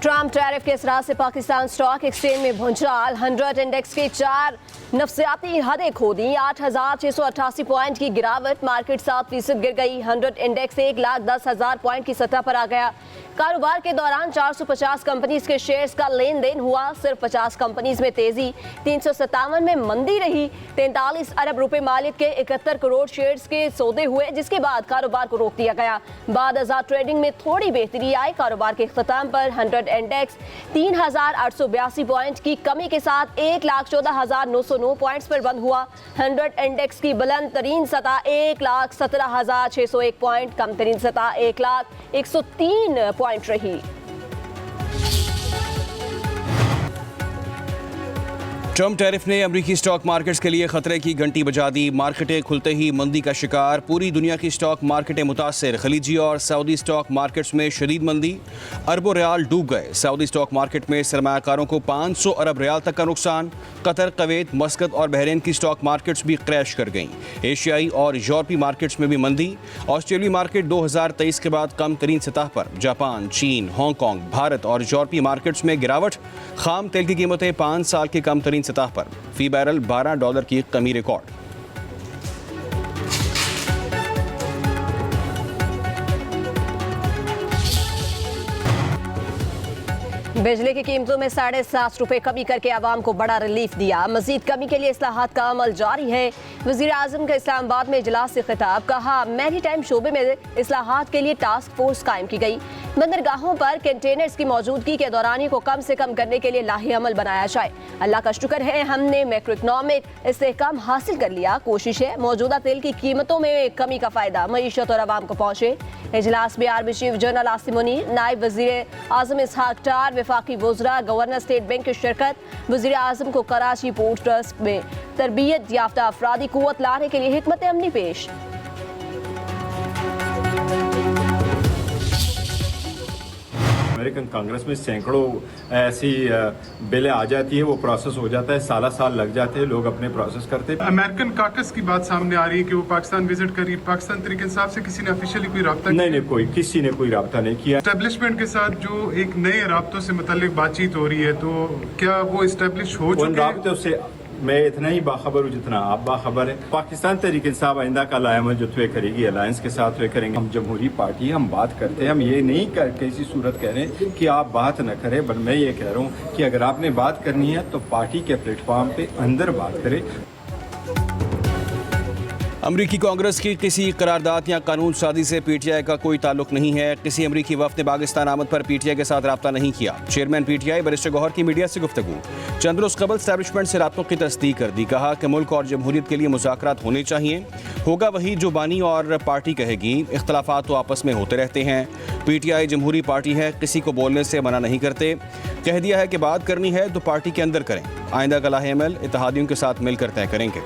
Trump tariff के असरात से पाकिस्तान स्टॉक एक्सचेंज में भूचाल। 100 इंडेक्स के 4 नफसियाती हदें खो दी। 8,688 पॉइंट की गिरावट, मार्केट 7% गिर गई। 100 इंडेक्स 1,10,000 पॉइंट की सतह पर आ गया। कारोबार के दौरान 450 कंपनीज के शेयर्स का लेन देन हुआ। सिर्फ 50 कंपनीज में तेजी, 357 में मंदी रही। 43 अरब रुपए मालिक के 71 करोड़ शेयर्स के सौदे हुए, जिसके बाद कारोबार को रोक दिया गया। बाद आजाद ट्रेडिंग में थोड़ी बेहतरी आई। कारोबार के इख्तिताम पर 100 इंडेक्स 3,882 पॉइंट की कमी के साथ 1,14,909 पॉइंट्स पर बंद हुआ। 100 इंडेक्स की बुलंद तरीन सतह 1,17,601 पॉइंट, कम तरीन सतह 1,01,03 पॉइंट रही। ट्रम्प टैरिफ ने अमेरिकी स्टॉक मार्केट्स के लिए खतरे की घंटी बजा दी। मार्केटें खुलते ही मंदी का शिकार, पूरी दुनिया की स्टॉक मार्केटें मुतासर। खलीजी और सऊदी स्टॉक मार्केट्स में शदीद मंदी, अरबों रियाल डूब गए। सऊदी स्टॉक मार्केट में सरमायाकारों को 500 अरब रियाल तक का नुकसान। कतर, कुवैत, मस्कत और बहरीन की स्टॉक मार्केट्स भी क्रैश कर गईं। एशियाई और यूरोपीय मार्केट्स में भी मंदी। ऑस्ट्रेलियाई मार्केट 2023 के बाद कम तरीन सतह पर। जापान, चीन, हांगकांग, भारत और यूरोपीय मार्केट्स में गिरावट। खाम तेल की कीमतें 5 साल की कम तरीन सतह पर, फी बैरल $12 की कमी रिकॉर्ड। बिजली की कीमतों में 7.5 रुपए कमी करके आवाम को बड़ा रिलीफ दिया। मजीद कमी के लिए इस्लाहात का अमल जारी है। वज़ीर आज़म का इस्लामाबाद में इजलास से खिताब, कहा मैरीटाइम शोबे में इस्लाहात के लिए टास्क फोर्स कायम की गई। बंदरगाहों पर कंटेनर्स की मौजूदगी के दौरानी को कम से कम करने के लिए लाहे अमल बनाया जाए। अल्लाह का शुक्र है हमने मैक्रो इकनॉमिक इस्तेहकाम हासिल कर लिया। कोशिश है मौजूदा तेल की कीमतों में कमी का फायदा मईशत और आवाम को पहुंचे। इजलास में army chief general Asim Munir, नायब वज़ीर आज़म इसहाक डार, वफाकी वज़रा, गवर्नर स्टेट बैंक की शिरकत। वज़ीर आज़म को कराची पोर्ट ट्रस्ट में तरबियत याफ्ता अफरादी कुव्वत लाने के लिए हिकमत अमली पेश। अमेरिकन कांग्रेस में सैकड़ों ऐसी बिलें आ जाती है, वो प्रोसेस हो जाता है, साल लग जाते हैं, लोग अपने प्रोसेस करते हैं। अमेरिकन काकस की बात सामने आ रही है कि वो पाकिस्तान विजिट करी। पाकिस्तान तरीके इंसाफ से किसी ने ऑफिशियली कोई रब्ता नहीं, किसी ने कोई रब्ता नहीं किया। एस्टेब्लिशमेंट के साथ जो एक नए राब्तों से मुताल्लिक बातचीत हो रही है, तो क्या वो एस्टेब्लिश हो चुके हैं? मैं इतना ही बाखबर हूँ जितना आप बाखबर है। पाकिस्तान तहरीक इंसाफ आइंदा का अलायमा जो तय करेगी, अलायंस के साथ तय करेंगे। हम जमहूरी पार्टी, हम बात करते हैं, हम ये नहीं कर किसी सूरत कह रहे हैं कि आप बात न करें, बट मैं ये कह रहा हूँ कि अगर आपने बात करनी है तो पार्टी के प्लेटफॉर्म पे अंदर बात करें। अमरीकी कांग्रेस की किसी करारदाद या कानून साजी से पीटीआई का कोई ताल्लुक नहीं है। किसी अमरीकी वफ्द ने पाकिस्तान आमद पर पीटीआई के साथ रब्ता नहीं किया। चेयरमैन पीटीआई बैरिस्टर गौहर की मीडिया से गुफ्तगू, चंद रोज कबल एस्टैब्लिशमेंट से राब्तों की तस्दीक कर दी। कहा कि मुल्क और जमहूरियत के लिए मुज़ाकरात होने चाहिए, होगा वही जो बानी और पार्टी कहेगी। इख्तलाफात तो आपस में होते रहते हैं। पीटीआई जमहूरी पार्टी है, किसी को बोलने से मना नहीं करते। कह दिया है कि बात करनी है तो पार्टी के अंदर करें। आइंदा का लाहे अमल इत्तेहादियों के साथ मिलकर तय करेंगे।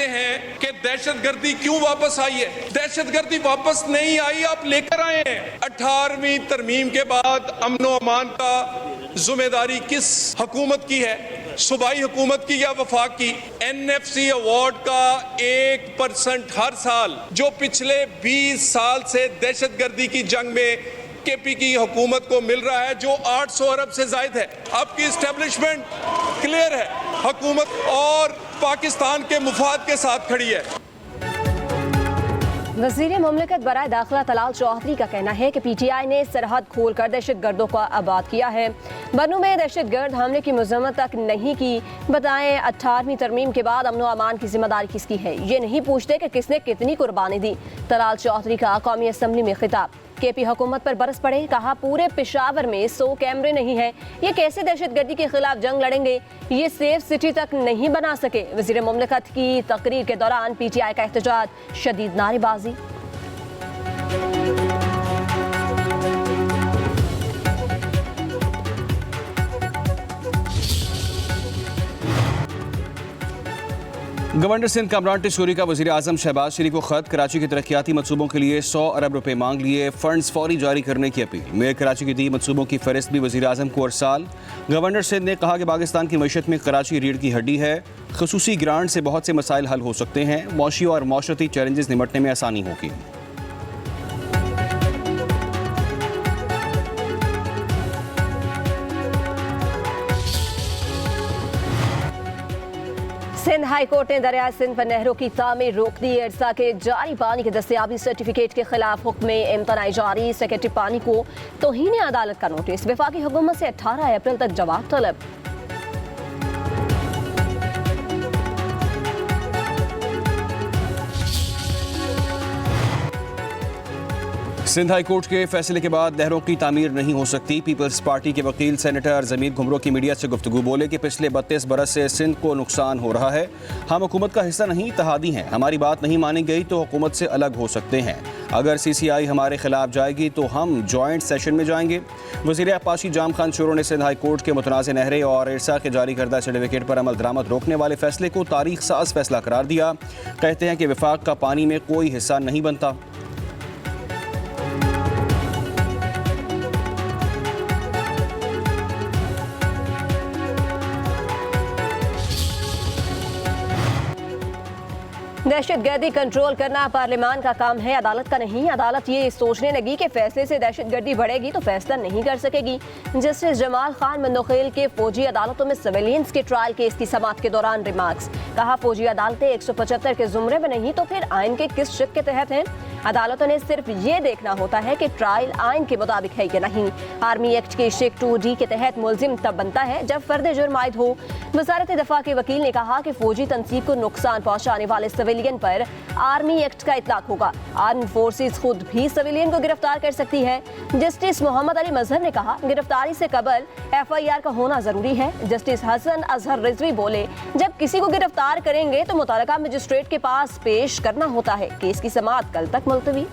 हैं कि दहशतगर्दी क्यों वापस आई है? दहशतगर्दी वापस नहीं आई, आप लेकर आए हैं। 18वीं तरमीम के बाद अमन व अमान का जिम्मेदारी किस हुकूमत की है? सूबाई हुकूमत की या वफाक की? NFC अवार्ड का 1% हर साल जो पिछले 20 साल से दहशतगर्दी की जंग में केपी की हुकूमत को मिल रहा है, जो 800 अरब से जायद है। आपकी एस्टेब्लिशमेंट क्लियर है, हुकूमत और पाकिस्तान के मुफाद के साथ खड़ी है। वज़ीर मुमलिकत बराए दाखिला तलाल चौधरी का कहना है कि पीटीआई ने सरहद खोलकर दहशतगर्दों को आबाद किया है। बनू में दहशतगर्द हमले की मजम्मत तक नहीं की। बताएं 18वीं तरमीम के बाद अमन व अमान की जिम्मेदारी किसकी है? ये नहीं पूछते कि किसने कितनी कुर्बानी दी। तलाल चौधरी का कौमी असम्बली में खिताब, केपी हुकूमत पर बरस पड़े। कहा पूरे पेशावर में 100 कैमरे नहीं है, ये कैसे दहशतगर्दी के खिलाफ जंग लड़ेंगे? ये सेफ सिटी तक नहीं बना सके। वज़ीर मुमलिकत की तकरीर के दौरान पीटीआई का एहतजाज, शदीद नारेबाजी। गवर्नर सिंध कामरान टिशोरी का वज़ीर आज़म शहबाज शरीफ को खत, कराची के तरक्याती मनसूबों के लिए 100 अरब रुपए मांग लिए, फंड्स फौरी जारी करने की अपील। मेयर कराची की दी मनसूबों की फहरिस्त भी वज़ीर आज़म को अरसाल। गवर्नर सिंध ने कहा कि पाकिस्तान की मईशत में कराची रीढ़ की हड्डी है, खसूसी ग्रांट से बहुत से मसाइल हल हो सकते हैं, मौशी और माशरती चैलेंजेस निपटने में आसानी होगी। सिंध हाई कोर्ट ने दरियाए सिंध पर नहरों की तामीर रोक दी। अरसा के जारी पानी के दस्तयाबी सर्टिफिकेट के खिलाफ हुक्म इम्तनाई जारी। सेक्रेटरी पानी को तौहीन अदालत का नोटिस। वफाकी हुकूमत से 18 अप्रैल तक जवाब तलब। सिंध हाई कोर्ट के फैसले के बाद नहरों की तामीर नहीं हो सकती। पीपल्स पार्टी के वकील सेनेटर जमीर घुमरो की मीडिया से गुफ्तगू। बोले कि पिछले 32 बरस से सिंध को नुकसान हो रहा है। हम हुकूमत का हिस्सा नहीं, इत्तेहादी हैं। हमारी बात नहीं मानी गई तो हुकूमत से अलग हो सकते हैं। अगर CCI हमारे खिलाफ जाएगी तो हम जॉइंट सेशन में जाएंगे। वज़ीर आपाशी जाम खान शोरो ने सिंध हाई कोर्ट के मुतनाज़ नहरें और इरसा के जारी करदा सर्टिफिकेट पर अमल दरामद रोकने वाले फैसले को तारीख साज फैसला करार दिया। कहते हैं कि वफाक का पानी में कोई हिस्सा नहीं बनता। दहशतगर्दी कंट्रोल करना पार्लियामान का काम है, अदालत का नहीं। अदालत ये सोचने लगी कि फैसले से दहशतगर्दी बढ़ेगी तो फैसला नहीं कर सकेगी। जस्टिस जमाल खान मंदोखेल के फौजी अदालतों में सिविलियंस के ट्रायल केस की समाअत के दौरान रिमार्क्स। कहा, फौजी अदालतें 175 के जुमरे में नहीं तो फिर आइन के किस शिक के तहत हैं। अदालतों ने सिर्फ ये देखना होता है कि ट्रायल आइन के मुताबिक है या नहीं। आर्मी एक्ट के शिक 2D के तहत मुलजिम तब बनता है जब फर्द जुर्म आयद हो। वजारत दफा के वकील ने कहा कि फौजी तंसीब को नुकसान पहुंचाने वाले सिविलियन पर आर्मी एक्ट का इतलाक होगा। आर्म फोर्सेस खुद भी सिविलियन को गिरफ्तार कर सकती है। जस्टिस मोहम्मद अली मजहर ने कहा, गिरफ्तारी से कबल FIR का होना जरूरी है। जस्टिस हसन अजहर रिजवी बोले, जब किसी को गिरफ्तार करेंगे तो मुतल्लिका मजिस्ट्रेट के पास पेश करना होता है। केस की समाअत कल तक मुलतवी।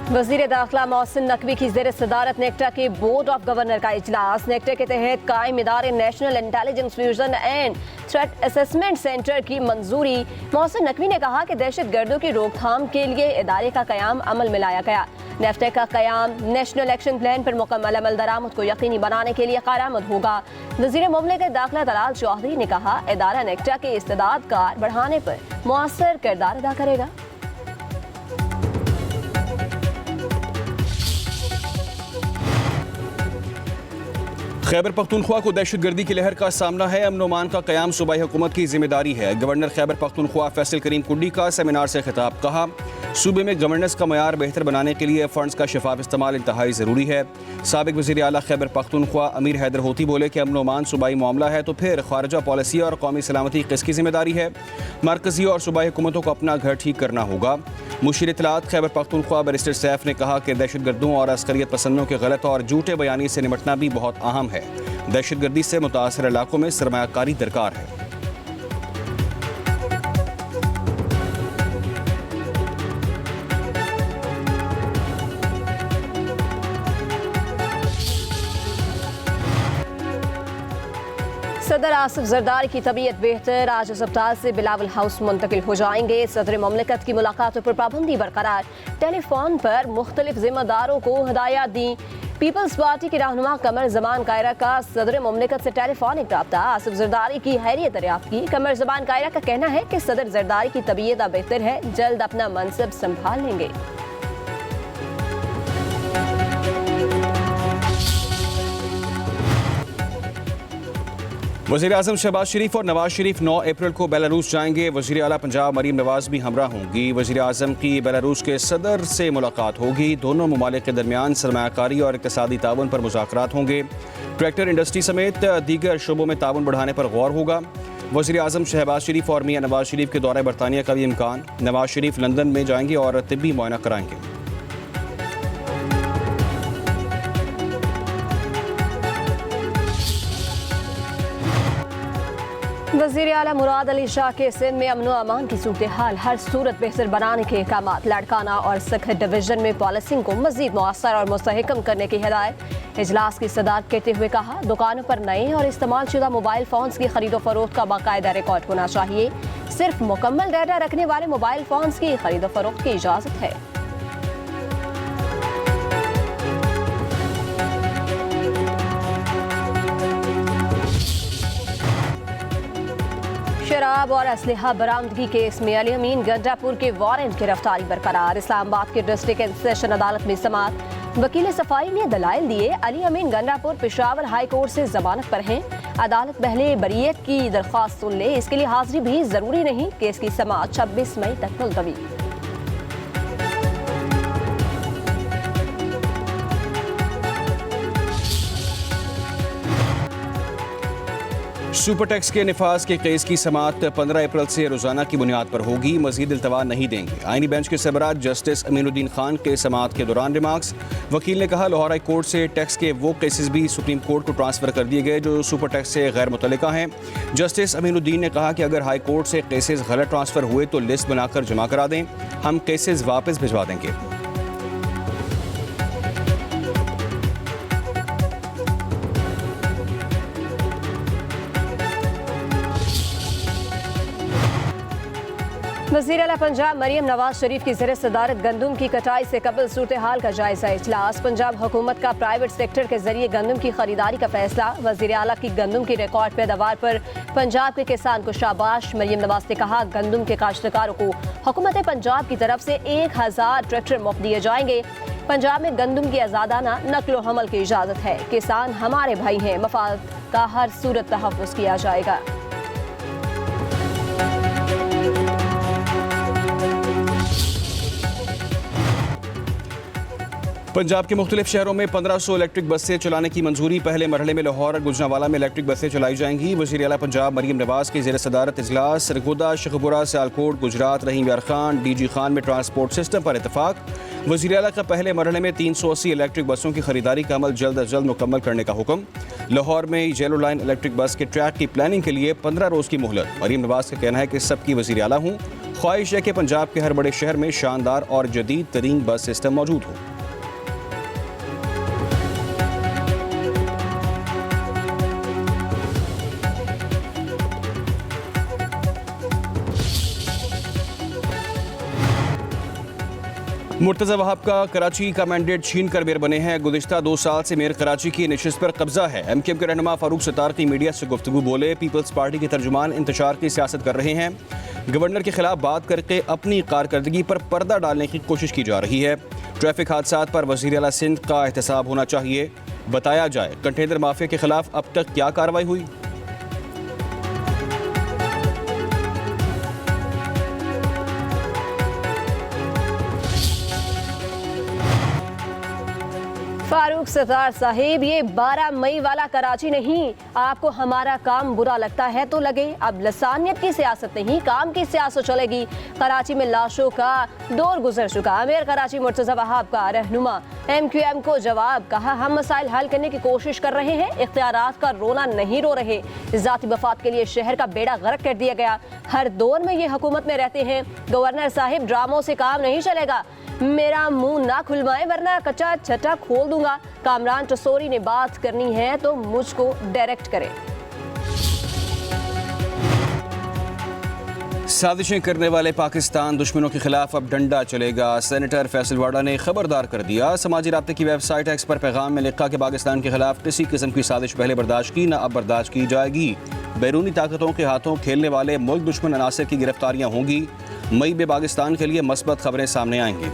वज़ीर दाखिला मोहसिन नकवी की ज़ेर सदारत नेक्टा के बोर्ड ऑफ गवर्नर का इजलास। नेक्टा के तहत कायम इदारे national intelligence fusion and threat assessment centre की मंजूरी। मोहसिन नकवी ने कहा कि दहशतगर्दों की रोकथाम के लिए इदारे का क़याम अमल में लाया गया। नेफ्टा का क़याम नेशनल एक्शन प्लान पर मुकम्मल अमल दरामद को यकीनी बनाने के लिए कारआमद होगा। वज़ीर मुमलिकत दाखिला दलाल चौधरी ने कहा, इदारा नेक्टा के इस्तेदाद कार बढ़ाने पर मुअस्सर किरदार अदा करेगा। खैबर पख्तूनख्वा को दहशतगर्दी की लहर का सामना है। अमन अमान का क़याम सूबाई हुकूमत की जिम्मेदारी है। गवर्नर खैबर पख्तूनख्वा फैसल करीम कुंडी का सेमिनार से खिताब। कहा, सूबे में गवर्नेंस का मयार बेहतर बनाने के लिए फंड्स का शफाफ इस्तेमाल इंतहाई ज़रूरी है। साबिक वज़ीर आला खैबर पख्तूनख्वा अमीर हैदर होती बोले कि अमन अमान सूबाई मामला है तो फिर खारजा पॉलिसी और कौमी सलामती किसकी जिम्मेदारी है। मरकजी और सूबाई हुकूमतों को अपना घर ठीक करना होगा। मुशीर इत्तलात खैबर पख्तूनख्वा बैरिस्टर सैफ ने कहा कि दहशतगर्दों और अस्करियत पसंदों के गलत और झूठे बयानी से निपटना भी बहुत अहम है। दहशतगर्दी से मुतासर इलाकों में सरमायाकारी दरकार है। सदर आसिफ जरदारी की तबीयत बेहतर। आज अस्पताल से बिलावल हाउस मुंतकिल हो जाएंगे। सदर मुमलिकत की मुलाकातों पर पाबंदी बरकरार। टेलीफोन पर मुख्तलिफ जिम्मेदारों को हिदायत दी। पीपल्स पार्टी के रहनुमा कमर जमान कायरा का सदर मुमलिकत से टेलीफोनिक रब्ता। आसिफ जरदारी की हैरियत दरियाफ्त की। कमर जमान कायरा का कहना है कि सदर जरदारी की तबीयत अब बेहतर है, जल्द अपना मनसब संभाल लेंगे। वज़ीर आज़म शहबाज शरीफ और नवाज शरीफ 9 अप्रैल को बेलारूस जाएंगे। वज़ीर आला पंजाब मरीम नवाज भी हमरा होंगी। वज़ीर आज़म की बेलारूस के सदर से मुलाकात होगी। दोनों ममालिक के दरमियान सरमायाकारी और इक़्तिसादी ताउन पर मुज़ाकरात होंगे। ट्रैक्टर इंडस्ट्री समेत दीगर शोबों में ताउन बढ़ाने पर गौर होगा। वज़ीर आज़म शहबाज शरीफ और मियाँ नवाज शरीफ के दौरे बरतानिया का भी इम्कान। नवाज शरीफ लंदन में जाएंगे और तिब्बी मुआयना कराएंगे। वज़ीर आला मुराद अली शाह के सिंध में अमन अमान की सूरत हाल हर सूरत बेहतर बनाने के अहकाम। लाड़काना और सखत डिवीजन में पॉलिसिंग को मजीद मौसर और मुस्तहकम करने की हिदायत। इजलास की सदारत करते हुए कहा, दुकानों पर नए और इस्तेमाल शुदा मोबाइल फोन्स की खरीदो फरोख्त का बाकायदा रिकॉर्ड होना चाहिए। सिर्फ मुकम्मल डाटा रखने वाले मोबाइल फोन्स की खरीदो फरोख्त की इजाज़त है। शराब और असलहा बरामदगी केस में अली अमीन गंडापुर के वारंट गिरफ्तारी बरकरार। इस्लामाबाद के डिस्ट्रिक्ट एंड सेशन अदालत में समाअत। वकील सफाई ने दलाइल दिए, अली अमीन गंडापुर पेशावर हाई कोर्ट से जमानत पर हैं। अदालत पहले बरीयत की दरख्वास्त सुन ले, इसके लिए हाजिरी भी जरूरी नहीं। केस की समाअत 26 मई तक मुलतवी। सुपर टैक्स के निफाज के केस की समाअत 15 अप्रैल से रोजाना की बुनियाद पर होगी। मजीद इल्तवा नहीं देंगे। आईनी बेंच के सरबराह जस्टिस अमीनुद्दीन खान के समाअत के दौरान रिमार्क्स। वकील ने कहा, लाहौर हाई कोर्ट से टैक्स के वो केसेस भी सुप्रीम कोर्ट को ट्रांसफर कर दिए गए जो सुपर टैक्स से गैर मुतल्लिका हैं। जस्टिस अमीनुद्दीन ने कहा कि अगर हाई कोर्ट से केसेस गलत ट्रांसफर हुए तो लिस्ट बनाकर जमा करा दें, हम केसेस वापस भिजवा देंगे। वज़ीर आला पंजाब मरियम नवाज शरीफ की ज़ेर सदारत गंदम की कटाई से कबल सूरत हाल का जायजा इजलास। पंजाब हुकूमत का प्राइवेट सेक्टर के जरिए गंदम की खरीदारी का फैसला। वज़ीर आला की गंदम की रिकॉर्ड पैदावार पर पंजाब के किसान को शाबाश। मरियम नवाज ने कहा, गंदम के काश्तकारों को हुकूमत पंजाब की तरफ से 1000 ट्रैक्टर मुफ्त दिए जाएंगे। पंजाब में गंदम की आज़ादाना नकलो हमल की इजाज़त है। किसान हमारे भाई हैं, मफाद का हर सूरत तहफ़्फ़ुज़ किया जाएगा। पंजाब के मुख्तलिफ शहरों में 1500 इलेक्ट्रिक बसें चलाने की मंजूरी। पहले मरहले में लाहौर और गुजरांवाला में इलेक्ट्रिक बसें चलाई जाएंगी। वज़ीर आला पंजाब मरियम नवाज की ज़ेर सदारत इजलास। सरगोदा, शेखपुरा, सियालकोट, गुजरात, रहीम यार खान, DG खान में ट्रांसपोर्ट सिस्टम पर इतफाक। वज़ीर आला का पहले मरहले में 380 इलेक्ट्रिक बसों की खरीदारी का अमल जल्द अज जल्द मुकम्मल करने का हुक्म। लाहौर में येलो लाइन इलेक्ट्रिक बस के ट्रैक की प्लानिंग के लिए 15 रोज़ की मोहलत। मरियम नवाज का कहना है कि सबकी वज़ीर आला हूँ, ख्वाहिश है कि पंजाब के हर बड़े शहर में शानदार और जदीद तरीन बस सिस्टम मौजूद हो। मुर्तज़ा वहाब का कराची का मैंडेट छीन कर मेयर बने हैं। गुज़िश्ता 2 साल से मेयर कराची की नशिस्त पर कब्जा है। MKM के रहनुमा फारूक सत्तार की मीडिया से गुफ्तगू बोले, पीपल्स पार्टी के तर्जुमान इंतशार की सियासत कर रहे हैं। गवर्नर के खिलाफ बात करके अपनी कारकर्दगी पर पर्दा डालने की कोशिश की जा रही है। ट्रैफिक हादसात पर वज़ीर आला सिंध का एहतसाब होना चाहिए। बताया जाए, कंटेनर माफिया के खिलाफ अब तक क्या कार्रवाई हुई। फारूक सत्तार साहिब, ये 12 मई वाला कराची नहीं। आपको हमारा काम बुरा लगता है तो लगे। अब लसानियत की सियासत नहीं, काम की सियासत चलेगी। कराची में लाशों का दौर गुजर चुका। मेयर कराची मुर्तज़ा वहाब का रहनुमा MQM को जवाब। कहा, हम मसाइल हल करने की कोशिश कर रहे हैं, इख्तियारात का रोना नहीं रो रहे। ज़ाती मफाद के लिए शहर का बेड़ा गर्क कर दिया गया। हर दौर में ये हुकूमत में रहते हैं। गवर्नर साहिब, ड्रामों से काम नहीं चलेगा। मेरा मुंह ना खुलवाएं वरना कच्चा छटा खोल दूंगा। कामरान टसोरी ने बात करनी है तो मुझको डायरेक्ट करें। साजिशें करने वाले पाकिस्तान दुश्मनों के खिलाफ अब डंडा चलेगा। सेनेटर फैसल वाडा ने खबरदार कर दिया। समाजी राब्ते की वेबसाइट एक्स पर पैगाम में लिखा कि पाकिस्तान के खिलाफ किसी किस्म की साजिश पहले बर्दाश्त की, न अब बर्दाश्त की जाएगी। बैरूनी ताकतों के हाथों खेलने वाले मुल्क दुश्मन अनासर की गिरफ्तारियां होंगी। मई में पाकिस्तान के लिए मस्बत खबरें सामने आएंगी।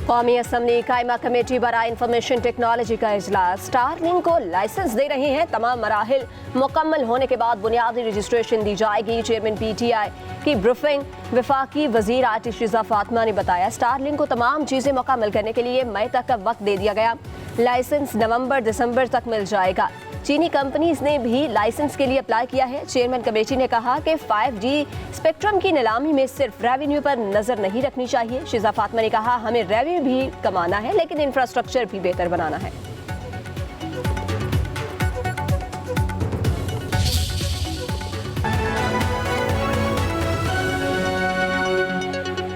कौमी असम्बली कायमा कमेटी बराए इंफॉर्मेशन टेक्नोलॉजी का इजलास। स्टारलिंक को लाइसेंस दे रहे हैं। तमाम मराहिल मुकम्मल होने के बाद बुनियादी रजिस्ट्रेशन दी जाएगी। चेयरमैन PTI की ब्रीफिंग। वफाकी वजीर आतिश रिज़ा फातिमा ने बताया, स्टारलिंक को तमाम चीज़ें मुकम्मल करने के लिए मई तक का वक्त दे दिया गया। लाइसेंस नवंबर दिसंबर तक मिल जाएगा। चीनी कंपनीज ने भी लाइसेंस के लिए अप्लाई किया है। चेयरमैन कमेटी ने कहा कि 5G स्पेक्ट्रम की नीलामी में सिर्फ रेवेन्यू पर नजर नहीं रखनी चाहिए। शिजा फातिमा ने कहा, हमें रेवेन्यू भी कमाना है लेकिन इंफ्रास्ट्रक्चर भी बेहतर बनाना है।